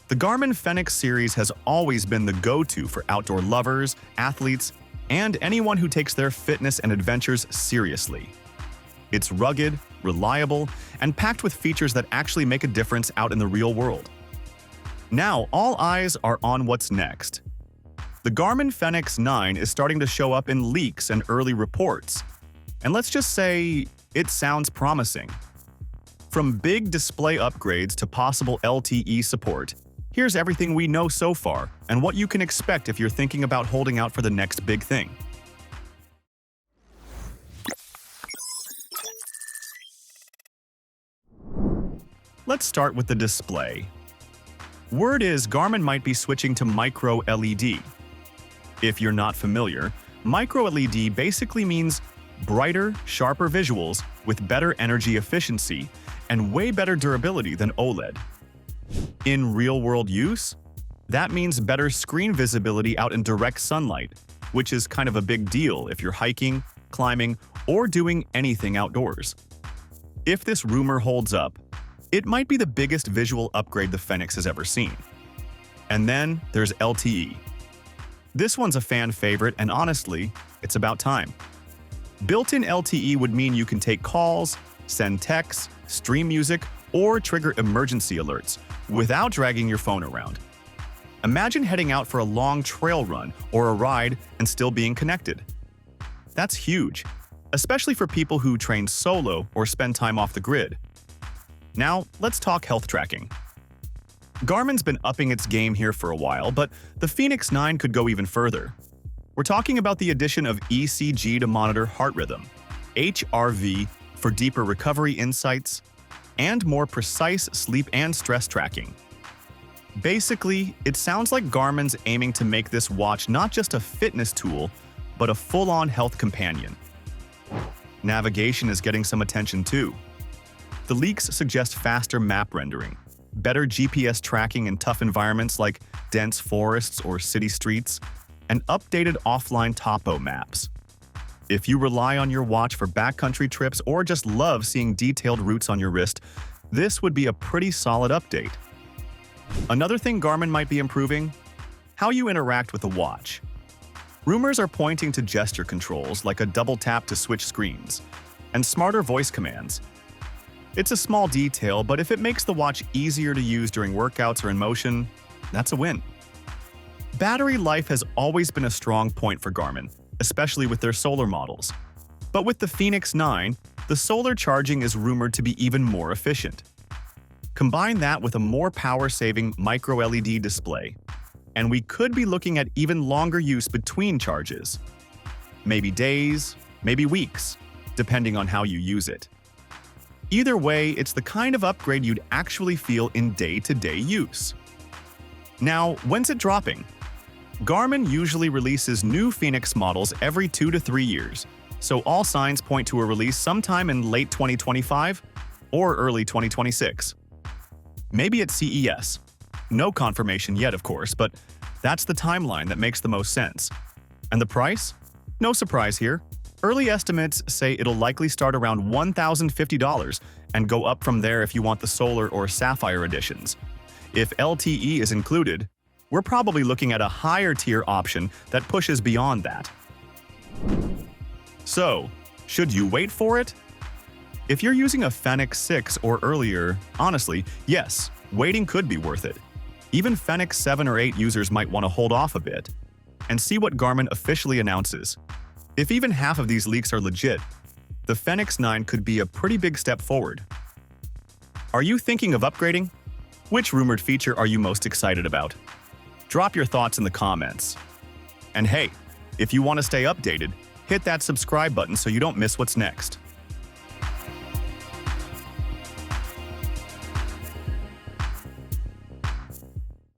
The Garmin Fenix series has always been the go-to for outdoor lovers, athletes, and anyone who takes their fitness and adventures seriously. It's rugged, reliable, and packed with features that actually make a difference out in the real world. Now, all eyes are on what's next. The Garmin Fenix 9 is starting to show up in leaks and early reports. And let's just say, it sounds promising. From big display upgrades to possible LTE support, here's everything we know so far and what you can expect if you're thinking about holding out for the next big thing. Let's start with the display. Word is Garmin might be switching to micro LED. If you're not familiar, micro LED basically means brighter, sharper visuals with better energy efficiency and way better durability than OLED. In real-world use, that means better screen visibility out in direct sunlight, which is kind of a big deal if you're hiking, climbing, or doing anything outdoors. If this rumor holds up, it might be the biggest visual upgrade the Fenix has ever seen. And then there's LTE. This one's a fan favorite, and honestly, it's about time. Built-in LTE would mean you can take calls, send texts, stream music, or trigger emergency alerts without dragging your phone around. Imagine heading out for a long trail run or a ride and still being connected. That's huge, especially for people who train solo or spend time off the grid. Now, let's talk health tracking. Garmin's been upping its game here for a while, but the Fenix 9 could go even further. We're talking about the addition of ECG to monitor heart rhythm, HRV for deeper recovery insights, and more precise sleep and stress tracking. Basically, it sounds like Garmin's aiming to make this watch not just a fitness tool, but a full-on health companion. Navigation is getting some attention too. The leaks suggest faster map rendering, better GPS tracking in tough environments like dense forests or city streets, and updated offline topo maps. If you rely on your watch for backcountry trips or just love seeing detailed routes on your wrist, this would be a pretty solid update. Another thing Garmin might be improving? How you interact with the watch. Rumors are pointing to gesture controls like a double tap to switch screens, and smarter voice commands. It's a small detail, but if it makes the watch easier to use during workouts or in motion, that's a win. Battery life has always been a strong point for Garmin, especially with their solar models. But with the Fenix 9, the solar charging is rumored to be even more efficient. Combine that with a more power-saving micro-LED display, and we could be looking at even longer use between charges. Maybe days, maybe weeks, depending on how you use it. Either way, it's the kind of upgrade you'd actually feel in day-to-day use. Now, when's it dropping? Garmin usually releases new Fenix models every 2 to 3 years, so all signs point to a release sometime in late 2025 or early 2026. Maybe at CES. No confirmation yet, of course, but that's the timeline that makes the most sense. And the price? No surprise here. Early estimates say it'll likely start around $1,050 and go up from there if you want the Solar or Sapphire editions. If LTE is included, we're probably looking at a higher-tier option that pushes beyond that. So, should you wait for it? If you're using a Fenix 6 or earlier, honestly, yes, waiting could be worth it. Even Fenix 7 or 8 users might want to hold off a bit and see what Garmin officially announces. If even half of these leaks are legit, the Fenix 9 could be a pretty big step forward. Are you thinking of upgrading? Which rumored feature are you most excited about? Drop your thoughts in the comments. And hey, if you want to stay updated, hit that subscribe button so you don't miss what's next.